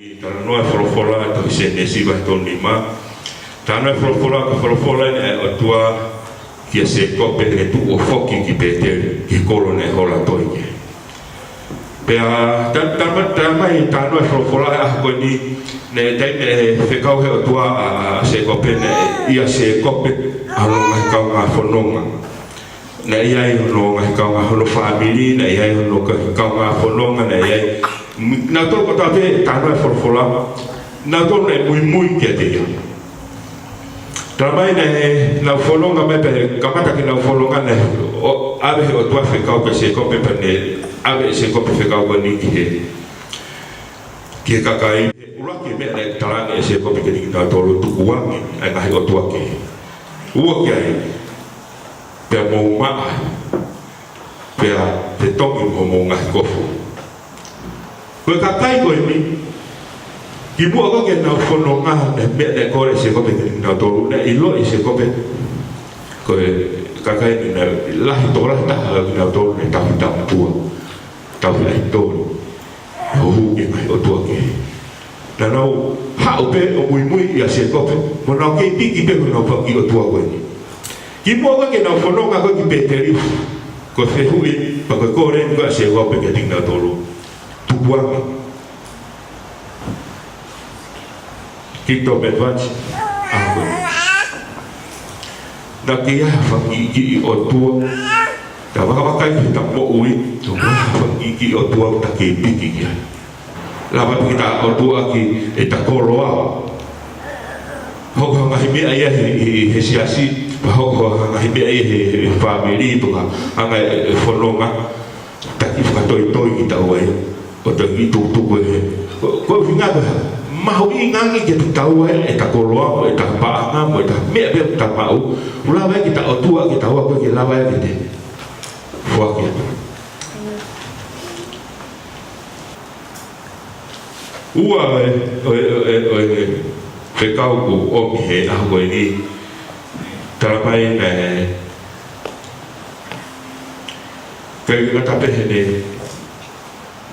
Tana noa wholofola to se ne siwa toni ma. Tana wholofola ne o tua kia se kope e tu o foki ki pete ki kolone hola toike. Pea tamai tana wholofola a koe ni ne teime whekau he o tua a se kope ne ia se kope a longa kau ngā whanonga. Na iai hono ngai kau ngā hono whamiri, na iai hono kau ngā whanonga, na iai na tō ko tāpe tāna e wholofola, na tō ne mui kia te ia. Tamai ne na whanonga me pe kamata ki na whanonga ne awe he o tua whekau ke se kope pane, awe se kope whekau ka ni ki he kakai. Uraki mea ne taranga e se kope ke ni ki tā tōru tukuwangi, ai ngahi o tua ke. Ua kia e. Pea mou maa, pea te tongi mou ngahi kofu. Koe ka kai koe mi, ki mua koke nau whono ngaha ne mea ne kore se kope ki nau toru, ne ilo i se kope. Koe ka kai ni na lahi tōra taha ki nau toru, ne tahi taha pua, tahi ai toru. Hohu ke mai o tua ke. Na nau hao pe o mui i a se kope, mo nau kei piki pe ko nau paki o tua koe ni. Ki mua koke nau whanonga koe ki peteri, ko whehui, pa koe kore ni koe a se kope ki ting nau toru. Tupuanga. Kito medvaci, ako. Na kia whangiki o tua, ta wakawakai ki ta mo ui, to whangiki o tua ta ki piki kia. Lawa kita o tua ki e ta koroa. Hoko ngahi mea ia he siasi, hoko ngahi mea ia he whamiri, puka anga e whanonga, ta ki whakatoi ki ta uai. O te ki tuku e koe whingā koe mahu i ngangi ki te tau e ta koroa e ta paanga mo e ta mea pia ta mau ulawa e ki ta otua ki ta ua koe ki lawa e ki te whaki ua e whekau ku omi he ahu koe ni tarapai ne kei ngata pehe ne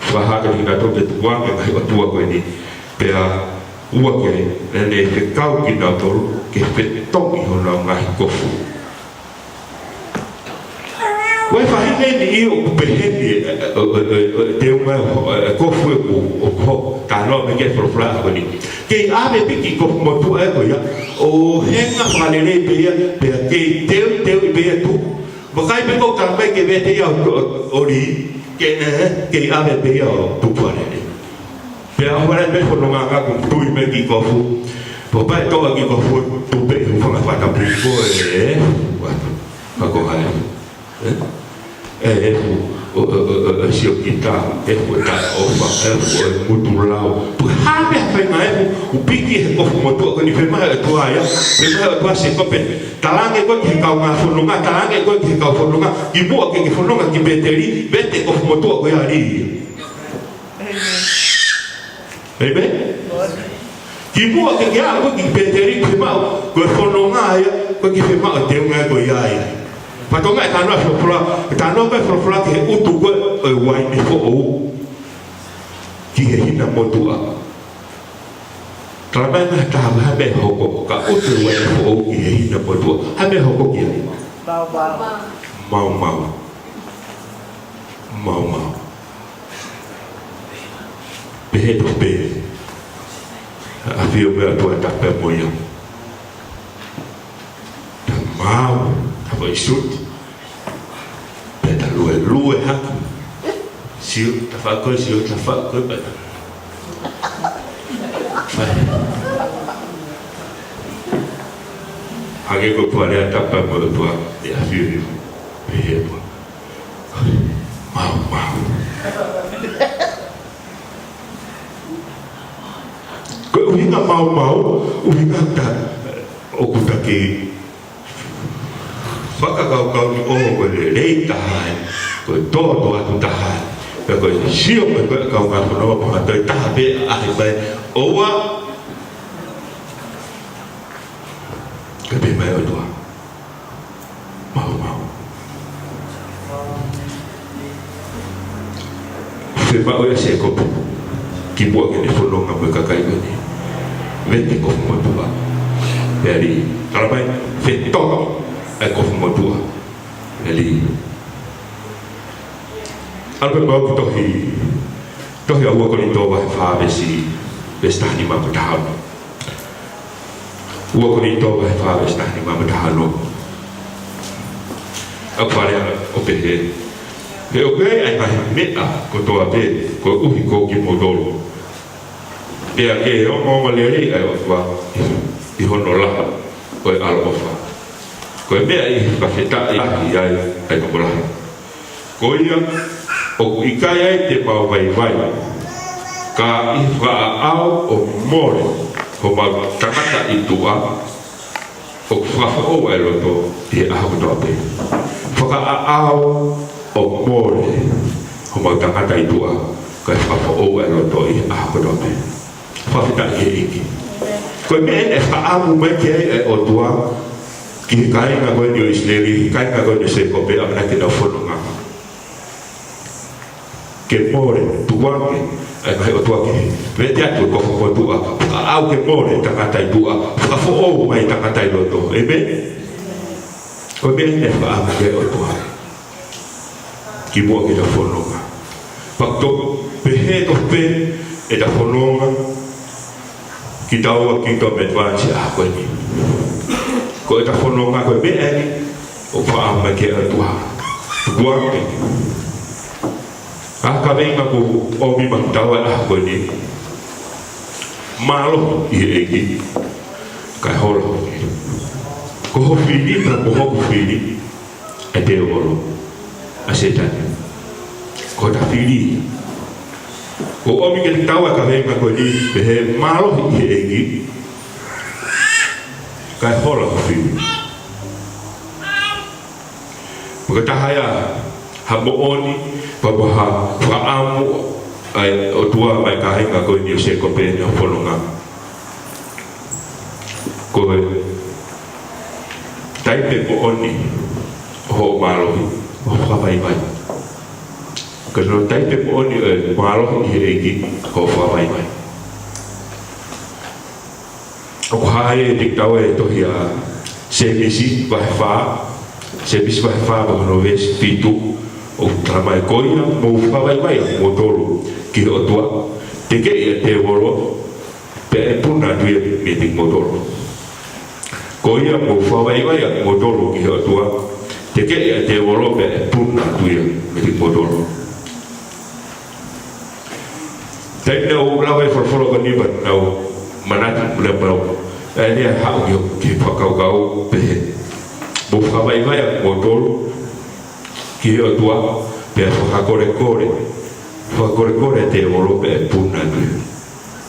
wahaka ni nga toke tuwange mai o tua koe ni pea ua ke ne te kau ki nga toru ke petongi hona ngahi kofu wai whahine ni i o kupeheni te unga kofu e o ko tānoa me kia whorofla koe ni kei ame piki kofu motua e koe o henga whalere pea kei teu i pea tu wakai peko tāmai ke vete ia o ri ke ave pe o tupuare ni. Pe a hora me fono nga ku tui me ki kofu. Po pa to ki kofu tu pe fu nga pata piko e. Wa ko hai. O si o kita fu ta o fa fu mutu lao. Tu ha me fa nga u piki kofu mo tu ko ni fe ma tu aya. Pe ma tu se ko pe talange ko ki ka nga fono nga talange ko ki ka fono nga ki bo ki fono nga ki beteri bete kofu mo tu ko ya ri. Amen. Ki bo ki ya ko ki beteri ki ma ko fono nga ya ko ki fe ma te nga ko ya ya. Patonga tano frola ke utu ko e wai ni ko o ki he hina motua trabalha na tava ha be hoko ka utu wai ko o ki he hina motua ha be hoko ki mau be to be a fio me tua ta pe moia mau Vai sut. Peta lue haki. Siu, ta fa koe, siu, ta fa koe peta. Hake ko puarea tapa mo tua e a fiu e tua. Mau. Koe uhinga mau, uhinga ta okuta ke whakakau ni oho koe le rei tahai, koe tōto atu tahai, koe sio koe koe kau ngā whanoa paha toi taha pe ahi mai, oua, koe pe mai o tua, mau. Whe mau ia se kopu, ki buat ke folonga berkakai ni vete ko mo tua dari kalau baik veto ko mo tua dari albe bau tohi awa ko ni toba fa besi besta ni ma patahal uwa ko ni toba fa besta ni ma patahalo apa dia opehe he oke ai mai meta ko to ape ko uhi ko ki modolo dia ke o mo le ai wa i honola ko alfa ko me ai ka feta ai ko bola ko ia o ikai ai te pau vai ka i fa au o more ko ma takata i tua o fa o e lo to e a ko to ape ka au o more ko ma takata i tua ka fa o e lo to i a ko to ape fa fita e ko me e fa amu me ke o tua ki kai nga ko ni isleri kai nga ko ni se ko pe amna ke da fono nga ke more tua ke ai mai o tua ke vete atu ko ko tua au ke more takata i tua fa o mai takata i lo to e be ko me e fa amu ke o tua ki mo ke da fono nga pa to pe he to pe e da fono nga ki tau ki to advance a ko ni ko ta fono nga ko be ani o fa ma ke a tua ke a ka venga ko o mi ma tau a ko ni malo i e ki ka holo ko ho fili tra ko ho fili e te oro a setan ko ta fili ko o mi ke tau a ka venga ko ni he malo i e ki ka holo fili ko ta haya ha mo oni papaha amu ai o tua mai ka hinga ko ni se ko pe no folonga ko tai pe mo oni ho malo ho fa vai ko no tai pe mo oni malo hi egi ho fa vai o hai diktawe to hia se bisi va fa ba no ves pitu o tramai koia mo fa vai mo tolo ki o tua te ke te volo pe puna tu me te mo tolo koia mo fa vai mo tolo ki o tua te ke te volo pe puna tu me te mo tolo te no la vai for ko ni ba no manata le pro e ni ha yo ki fa kau pe mo fa vai mo tolo ki o tua pe fa kore te volo pe puna tu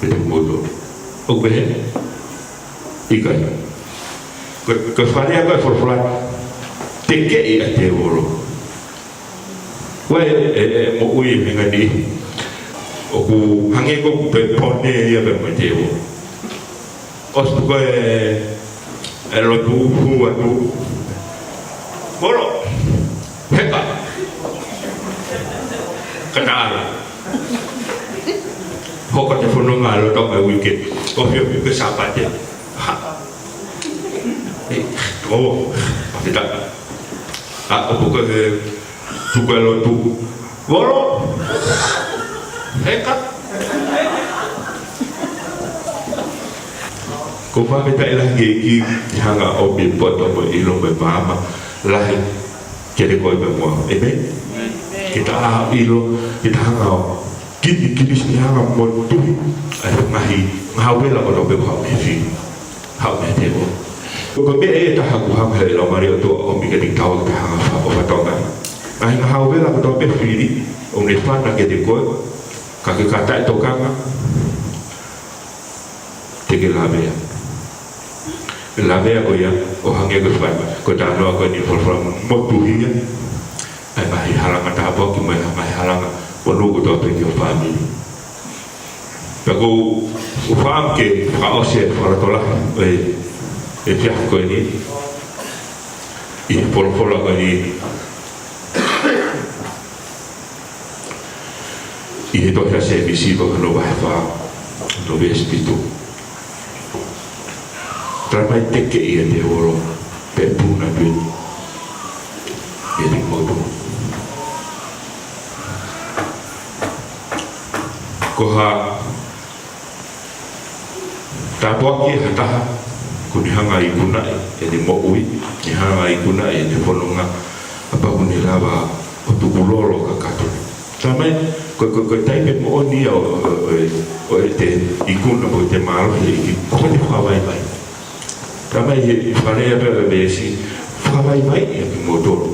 pe modo o be ikai ko faria ko for te ke e te volo mo ui ngani o ku hange ko pe pone ia pe meteo os ko e lo tu hu atu bolo heka kanala hoko te fononga lo to mai weekend o fio ke sapate ha oh kita o ko tu ko lo tu bolo heka ko fa beta ila ki hanga o bi poto mo ilo be mama lahi kere ko be mo ebe kita ilo kita hanga kini sini hanga mo tu ai mahi ngawela ko be ko me fi ha me te ko be e ta ha ku ha me lo mari to o mi ke tau ta hanga fa o to ga ai ngawela ko be fi o ne fa na ke de ko ka ke kata to kanga te ke la vea ko ya o hange ko fa ko ta no ko ni for from mo tu hi ai mai halanga ta bo ki mai halanga ko lu ko to pe ki family pa ko o fam ke fa o se fa to la e pia ko ni i por ko ni i e to ya se visivo no vai fa no ve espírito trabalho te que ia de oro pe puna tu e de modo koha ta poki hata kuni hanga i kuna e de mo ui e hanga i kuna e de fononga apa kuni lava o tu kulolo ka kato tamai ko tai pe mo ni o te i kuna mo te malo e ko te whawai vai tamai he whanea pe si whawai vai e ki mo toro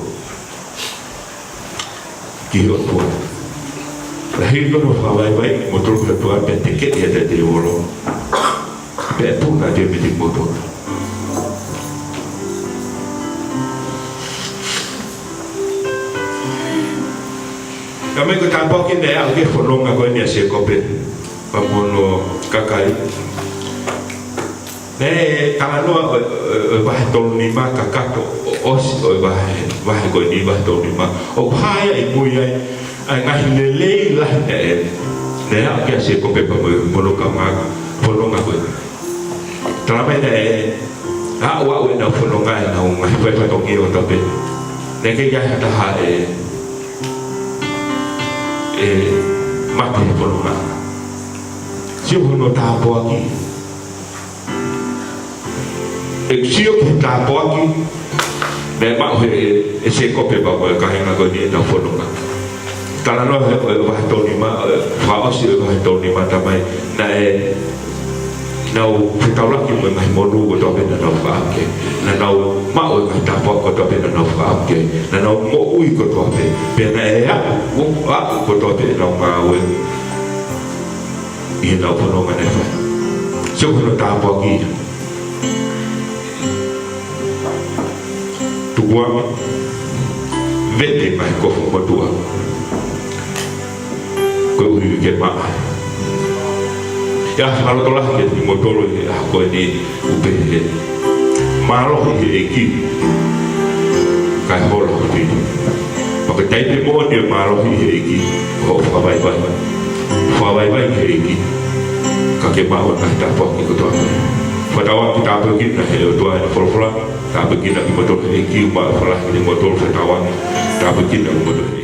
ki o tua la hi kono whawai vai mo toro pe tua pe te ke e te oro pe puna de me te mo toro kami ko tampo ki ne au ke fononga ko ni se kope pa mono kakai ne talo ba to ni ma kakato os o ba ko ni ba to ni ma o haya i buia ai ngai le la ne au ke se kope pa mono kama fononga ko trame ne a wa na fononga na un ngai pa to ki o tape ne ke ya ta ha mate fononga si uno tapo aqui se eu tapo aqui ne ma e se kope ba ko ka hena ko ni na fononga tala no va to ni ma fa o si va to ni ma tamai na na o taula ki mo mai mo ko to na no fa ke na no ma o ka tapo ko to na no fa ke na no mo ui ko to pe na ya ko to na ma we i na fononga ne fa se ko tapo aqui tua vete mai ko fo tua ko ui ke ma ya halo tola ke ni motoro ko ni upe malo ke ki kai holo ti pa ke tai pe mo ni malo ke ki ho fa vai ke ki ka ke ma wa ta po ki ko to fa ta wa ki ta pe ki na he to ai fo ta pe ki na ki motor ke ki ma fa la ni motor fa ta wa ta pe ki na motor